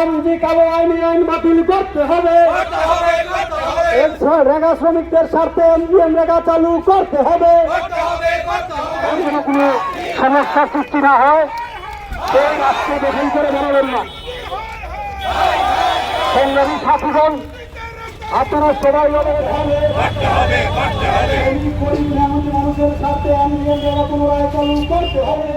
MG কালো আইন বাতিল করতে হবে, রেগা শ্রমিকদের স্বার্থে রেগা চালু করতে হবে। কোনো সমস্যা সৃষ্টি না হয় সেই রাষ্ট্র দখল করে বেরোবেন না। সংগ্রামী সাথীগণ, আপনারা সবাই মানুষের স্বার্থে রেগা পুনরায় চালু করতে হবে।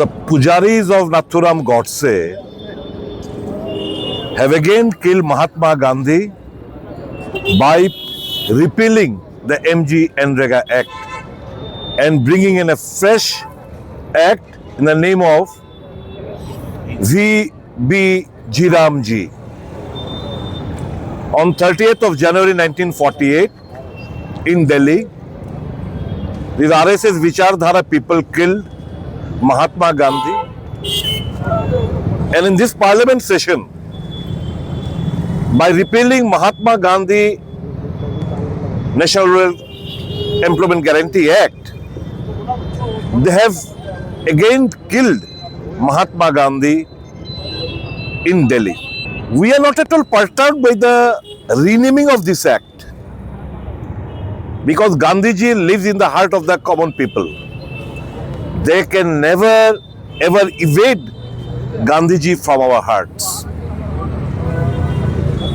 The pujaris of Nathuram Godse have again killed Mahatma Gandhi by repealing the MG Nrega Act and bringing in a fresh act in the name of V.B. Jiramji. On 30th of January 1948 in Delhi, these RSS Vichardhara people killed Mahatma Gandhi, and in this parliament session, by repealing Mahatma Gandhi National Rural Employment Guarantee Act, they have again killed Mahatma Gandhi in Delhi. We are not at all perturbed by the renaming of this act, because Gandhiji lives in the heart of the common people. They can never ever evade Gandhiji from our hearts.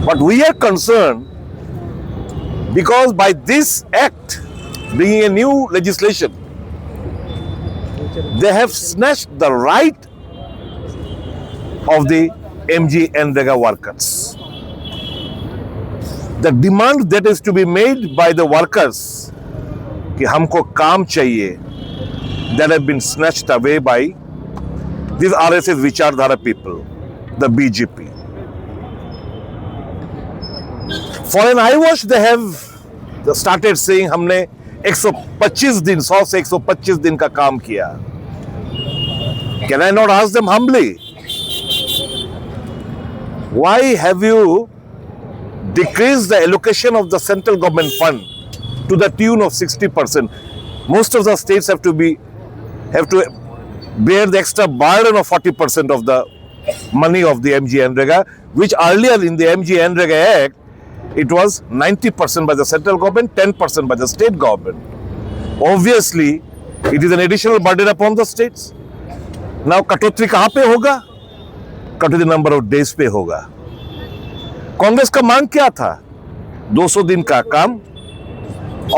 But we are concerned because by this act, bringing a new legislation, they have snatched the right of the MG Nrega workers. The demand that is to be made by the workers कि हमको काम चाहिए, that have been snatched away by these RSS Vichardhara people, the BJP. For an eyewash, they have started saying हमने 125 दिन 100 से 125 दिन का काम किया. Can I not ask them humbly, why have you decreased the allocation of the central government fund to the tune of 60%? Most of the states have to bear the extra burden of 40% of the money of the MG Nrega, which earlier in the MG Nrega Act, it was 90% by the central government, 10% by the state government. Obviously, it is an additional burden upon the states. Now, कटौती कहाँ पे होगा? कटौती number of days पे होगा. कांग्रेस का मांग क्या था? 200 दिन का काम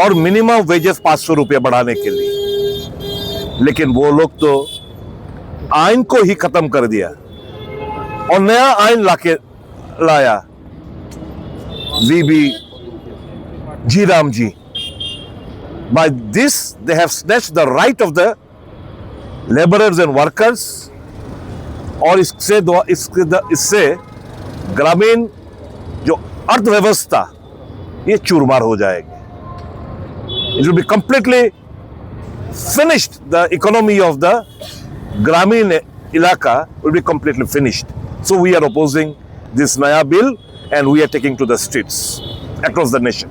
और मिनिमम वेजेस 500 रुपये बढ़ाने के लिए. लेकिन वो लोग तो आइन को ही खत्म कर दिया और नया आइन लाया वीबी G RAM G. By this, they have snatched the right of the laborers and workers, और इससे ग्रामीण जो अर्थव्यवस्था ये चूरमार हो जाएगी. It will be completely finished. The economy of the Gramin Ilaka will be completely finished. So we are opposing this Naya bill and we are taking to the streets across the nation.